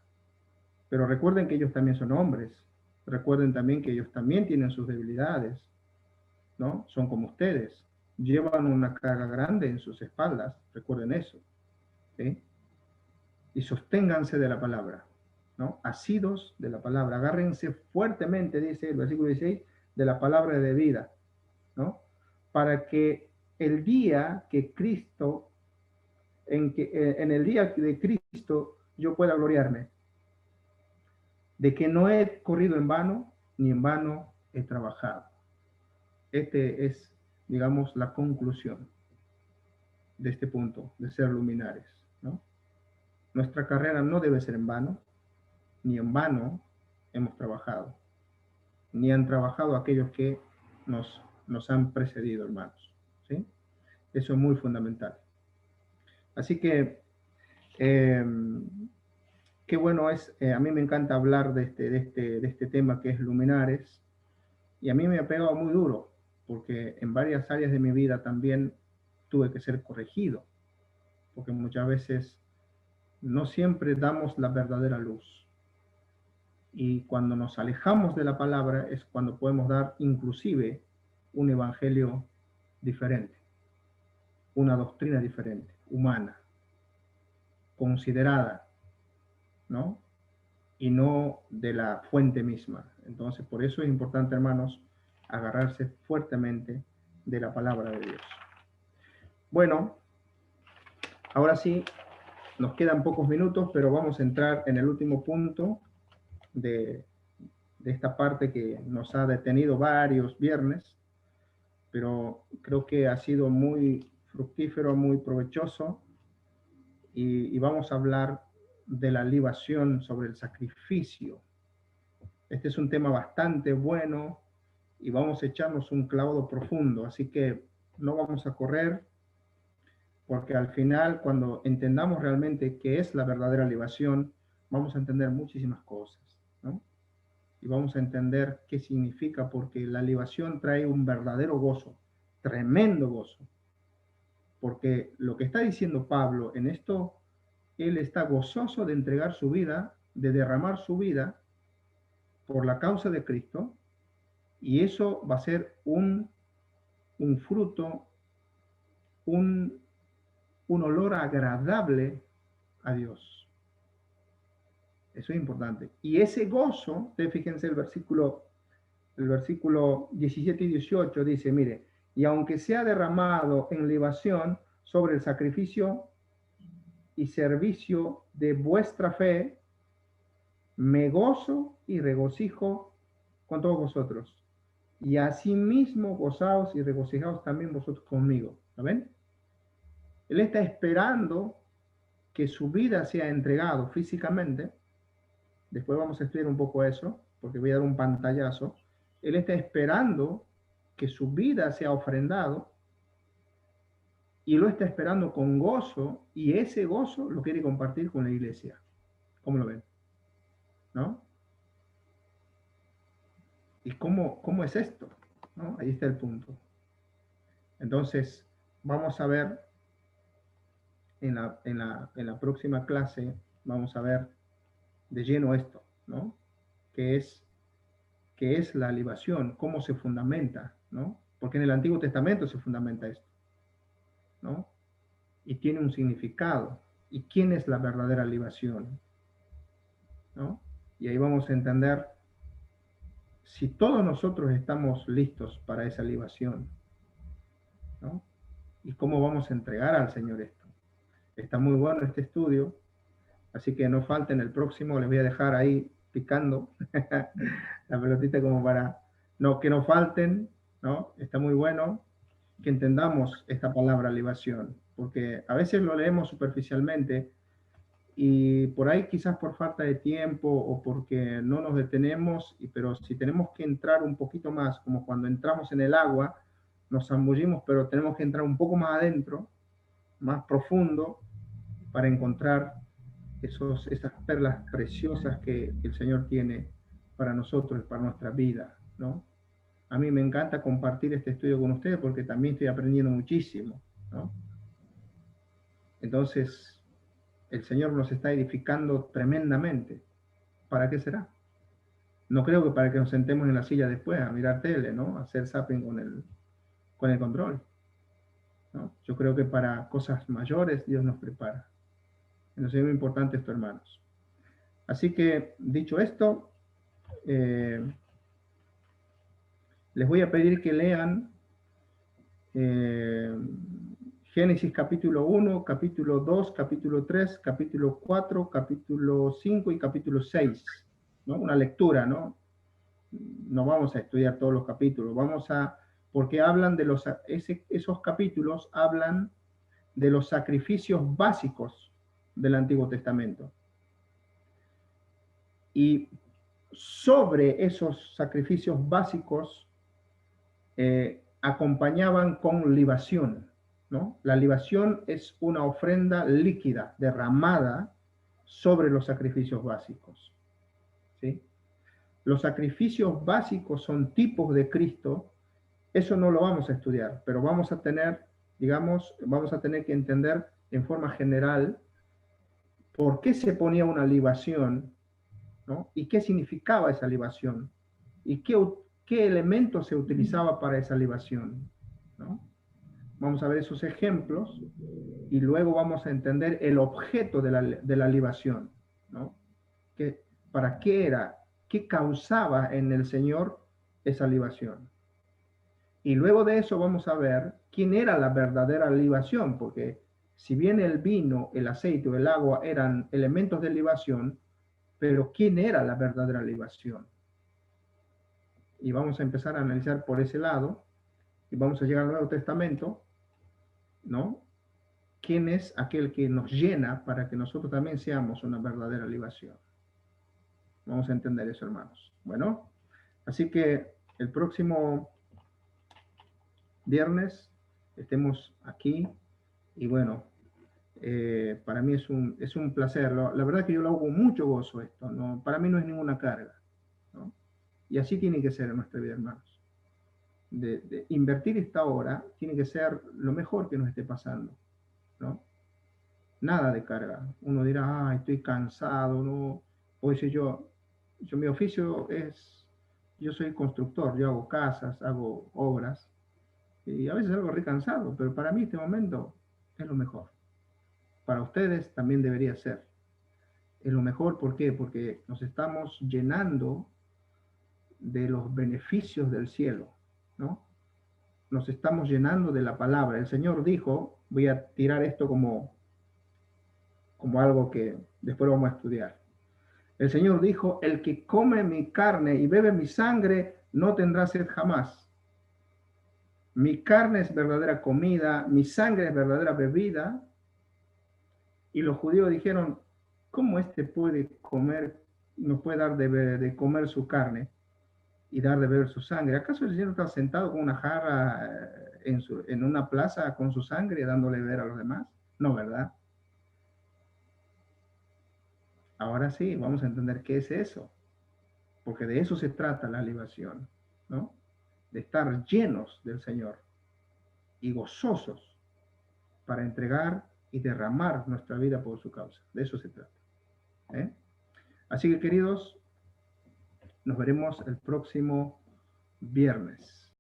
pero recuerden que ellos también son hombres, recuerden también que ellos también tienen sus debilidades, ¿no? Son como ustedes, llevan una carga grande en sus espaldas, recuerden eso, ¿sí? Y sosténganse de la palabra, ¿no? Asidos de la palabra, agárrense fuertemente, dice el versículo 16, de la palabra de vida, ¿no? Para que el día que Cristo, en el día de Cristo yo pueda gloriarme, de que no he corrido en vano, ni en vano he trabajado. Este es, digamos, la conclusión de este punto, de ser luminares, ¿no? Nuestra carrera no debe ser en vano, ni en vano hemos trabajado, ni han trabajado aquellos que nos han precedido, hermanos, ¿sí? Eso es muy fundamental. Así que, qué bueno es, a mí me encanta hablar de este tema que es luminares, y a mí me ha pegado muy duro, porque en varias áreas de mi vida también tuve que ser corregido, porque muchas veces no siempre damos la verdadera luz. Y cuando nos alejamos de la palabra es cuando podemos dar inclusive un evangelio diferente, una doctrina diferente, humana, considerada, ¿no? y no de la fuente misma. Entonces, por eso es importante, hermanos, agarrarse fuertemente de la palabra de Dios. Bueno, ahora sí, nos quedan pocos minutos, pero vamos a entrar en el último punto de esta parte que nos ha detenido varios viernes, pero creo que ha sido muy fructífero, muy provechoso, y vamos a hablar de la libación sobre el sacrificio. Este es un tema bastante bueno y vamos a echarnos un clavado profundo, así que no vamos a correr, porque al final, cuando entendamos realmente qué es la verdadera libación, vamos a entender muchísimas cosas, ¿no? Y vamos a entender qué significa, porque la libación trae un verdadero gozo, tremendo gozo. Porque lo que está diciendo Pablo en esto, él está gozoso de entregar su vida, de derramar su vida por la causa de Cristo, y eso va a ser un fruto, un olor agradable a Dios. Eso es importante. Y ese gozo, fíjense el versículo 17 y 18 dice, mire, y aunque sea derramado en libación sobre el sacrificio y servicio de vuestra fe, me gozo y regocijo con todos vosotros. Y asimismo gozaos y regocijaos también vosotros conmigo. ¿Saben? Él está esperando que su vida sea entregado físicamente. Después vamos a estudiar un poco eso, porque voy a dar un pantallazo. Él está esperando que su vida sea ofrendado, y lo está esperando con gozo, y ese gozo lo quiere compartir con la iglesia. ¿Cómo lo ven? ¿No? ¿Y cómo es esto? ¿No? Ahí está el punto. Entonces, vamos a ver en la próxima clase, vamos a ver de lleno esto, ¿no? ¿Qué es la libación? ¿Cómo se fundamenta? ¿No? Porque en el Antiguo Testamento se fundamenta esto, ¿no? Y tiene un significado. ¿Y quién es la verdadera libación? ¿No? Y ahí vamos a entender si todos nosotros estamos listos para esa libación, ¿no? Y cómo vamos a entregar al Señor esto. Está muy bueno este estudio, así que no falten el próximo, les voy a dejar ahí picando la pelotita como para que no falten, ¿no? Está muy bueno que entendamos esta palabra libación, porque a veces lo leemos superficialmente y por ahí quizás por falta de tiempo o porque no nos detenemos, pero si tenemos que entrar un poquito más, como cuando entramos en el agua, nos zambullimos, pero tenemos que entrar un poco más adentro, más profundo, para encontrar esas perlas preciosas que el Señor tiene para nosotros, para nuestra vida, ¿no? A mí me encanta compartir este estudio con ustedes porque también estoy aprendiendo muchísimo, ¿no? Entonces, el Señor nos está edificando tremendamente. ¿Para qué será? No creo que para que nos sentemos en la silla después a mirar tele, ¿no? A hacer zapping con el control, ¿no? Yo creo que para cosas mayores Dios nos prepara. Entonces es muy importante esto, hermanos. Así que, dicho esto, les voy a pedir que lean Génesis capítulo 1, capítulo 2, capítulo 3, capítulo 4, capítulo 5 y capítulo 6, ¿no? Una lectura, ¿no? No vamos a estudiar todos los capítulos, porque hablan de esos capítulos hablan de los sacrificios básicos del Antiguo Testamento. Y sobre esos sacrificios básicos acompañaban con libación, ¿no? La libación es una ofrenda líquida derramada sobre los sacrificios básicos, ¿sí? Los sacrificios básicos son tipos de Cristo. Eso no lo vamos a estudiar, pero vamos a tener que entender en forma general por qué se ponía una libación, ¿no? Y qué significaba esa libación, y qué elementos se utilizaba para esa libación, ¿no? Vamos a ver esos ejemplos y luego vamos a entender el objeto de la libación, ¿no? para qué era, qué causaba en el Señor esa libación. Y luego de eso vamos a ver quién era la verdadera libación, porque si bien el vino, el aceite o el agua eran elementos de libación, pero quién era la verdadera libación. Y vamos a empezar a analizar por ese lado, y vamos a llegar al Nuevo Testamento, ¿no? ¿Quién es aquel que nos llena para que nosotros también seamos una verdadera libación? Vamos a entender eso, hermanos. Bueno, así que el próximo viernes estemos aquí y bueno, para mí es un placer. La verdad que yo lo hago con mucho gozo esto, ¿no? Para mí no es ninguna carga, ¿no? Y así tiene que ser en nuestra vida, hermanos. De invertir esta hora tiene que ser lo mejor que nos esté pasando, ¿no? Nada de carga. Uno dirá, ah, estoy cansado, ¿no? O dice yo mi oficio es, yo soy constructor, yo hago casas, hago obras, y a veces algo re cansado, pero para mí este momento es lo mejor. Para ustedes también debería ser. Es lo mejor, ¿por qué? Porque nos estamos llenando de los beneficios del cielo, ¿no? Nos estamos llenando de la palabra. El Señor dijo, voy a tirar esto como algo que después vamos a estudiar. El Señor dijo, el que come mi carne y bebe mi sangre no tendrá sed jamás. Mi carne es verdadera comida, mi sangre es verdadera bebida. Y los judíos dijeron, ¿cómo este puede comer, nos puede dar de comer su carne y dar de beber su sangre? ¿Acaso el Señor está sentado con una jarra en una plaza con su sangre dándole de beber a los demás? No, ¿verdad? Ahora sí, vamos a entender qué es eso, porque de eso se trata la libación, ¿no? De estar llenos del Señor y gozosos para entregar y derramar nuestra vida por su causa. De eso se trata. Así que, queridos, nos veremos el próximo viernes.